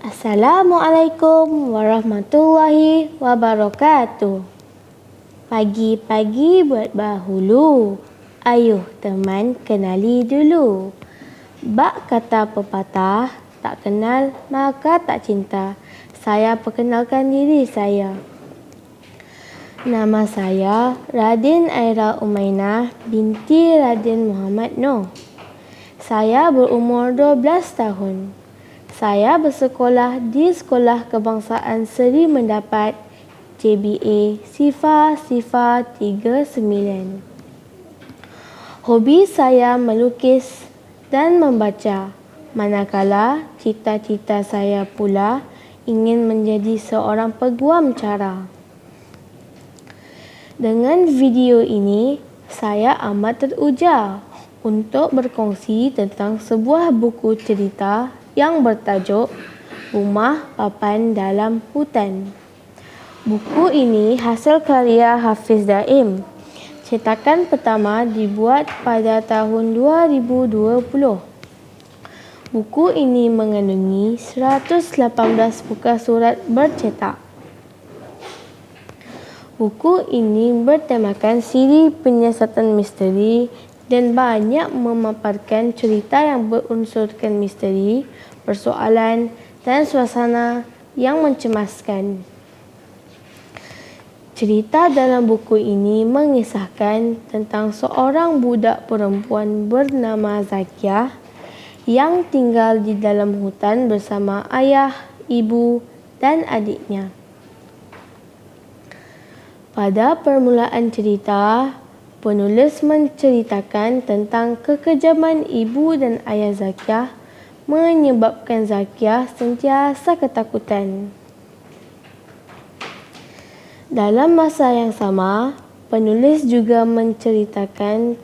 Assalamualaikum warahmatullahi wabarakatuh. Pagi-pagi buat bahulu, ayuh teman kenali dulu. Bak kata pepatah, tak kenal maka tak cinta. Saya perkenalkan diri saya. Nama saya Radin Aira Umainah binti Radin Muhammad Noh. Saya berumur 12 tahun. Saya bersekolah di Sekolah Kebangsaan Seri Mendapat JBA Sifa 39. Hobi saya melukis dan membaca, manakala cita-cita saya pula ingin menjadi seorang peguam cara. Dengan video ini, saya amat teruja untuk berkongsi tentang sebuah buku cerita yang bertajuk Rumah Papan Dalam Hutan. Buku ini hasil karya Hafiz Daim. Cetakan pertama dibuat pada tahun 2020. Buku ini mengandungi 118 muka surat bercetak. Buku ini bertemakan siri penyiasatan misteri dan banyak memaparkan cerita yang berunsurkan misteri, persoalan dan suasana yang mencemaskan. Cerita dalam buku ini mengisahkan tentang seorang budak perempuan bernama Zakiah yang tinggal di dalam hutan bersama ayah, ibu dan adiknya. Pada permulaan cerita, penulis menceritakan tentang kekejaman ibu dan ayah Zakiah menyebabkan Zakiah sentiasa ketakutan. Dalam masa yang sama, penulis juga menceritakan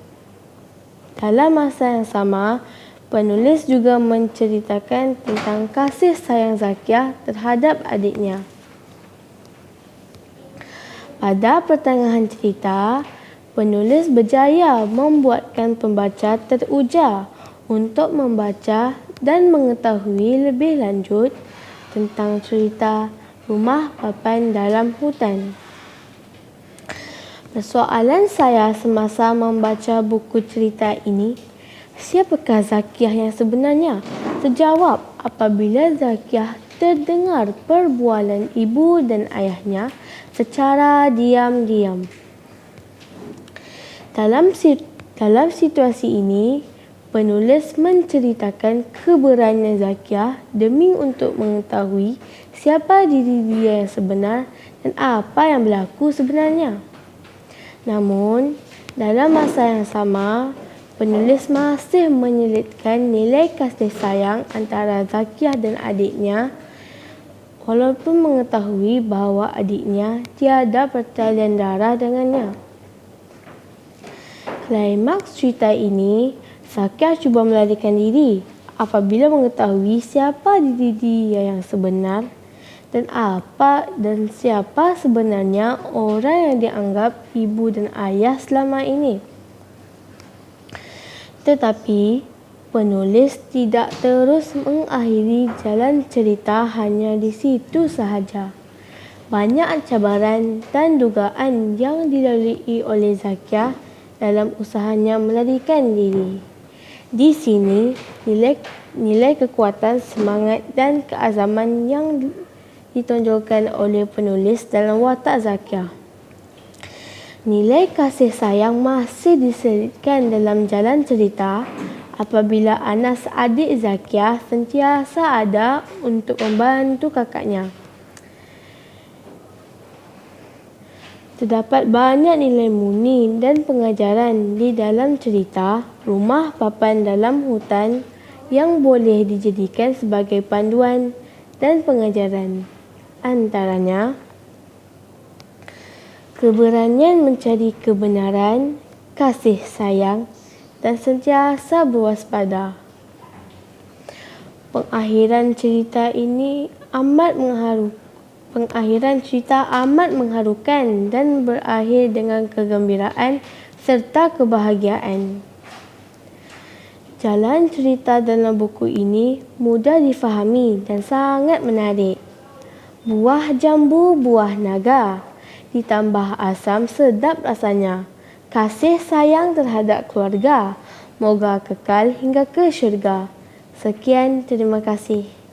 tentang kasih sayang Zakiah terhadap adiknya. Pada pertengahan cerita, penulis berjaya membuatkan pembaca teruja untuk membaca dan mengetahui lebih lanjut tentang cerita Rumah Papan Dalam Hutan. Persoalan saya semasa membaca buku cerita ini, siapakah Zakiah yang sebenarnya? Terjawab apabila Zakiah terdengar perbualan ibu dan ayahnya secara diam-diam. Dalam situasi ini, penulis menceritakan keberanian Zakiah demi untuk mengetahui siapa diri dia yang sebenar dan apa yang berlaku sebenarnya. Namun, dalam masa yang sama, penulis masih menyelitkan nilai kasih sayang antara Zakiah dan adiknya walaupun mengetahui bahawa adiknya tiada pertalian darah dengannya. Klimaks cerita ini, Zakiah cuba melarikan diri apabila mengetahui siapa diri dia yang sebenar dan siapa sebenarnya orang yang dianggap ibu dan ayah selama ini. Tetapi, penulis tidak terus mengakhiri jalan cerita hanya di situ sahaja. Banyak cabaran dan dugaan yang dilalui oleh Zakiah dalam usahanya melarikan diri. Di sini, nilai kekuatan, semangat dan keazaman yang ditonjolkan oleh penulis dalam watak Zakiah. Nilai kasih sayang masih diselitkan dalam jalan cerita apabila Anas, adik Zakiah, sentiasa ada untuk membantu kakaknya. Terdapat banyak nilai murni dan pengajaran di dalam cerita Rumah Papan Dalam Hutan yang boleh dijadikan sebagai panduan dan pengajaran. Antaranya, keberanian mencari kebenaran, kasih sayang dan sentiasa berwaspada. Pengakhiran cerita amat mengharukan dan berakhir dengan kegembiraan serta kebahagiaan. Jalan cerita dalam buku ini mudah difahami dan sangat menarik. Buah jambu, buah naga. Ditambah asam sedap rasanya. Kasih sayang terhadap keluarga. Moga kekal hingga ke syurga. Sekian, terima kasih.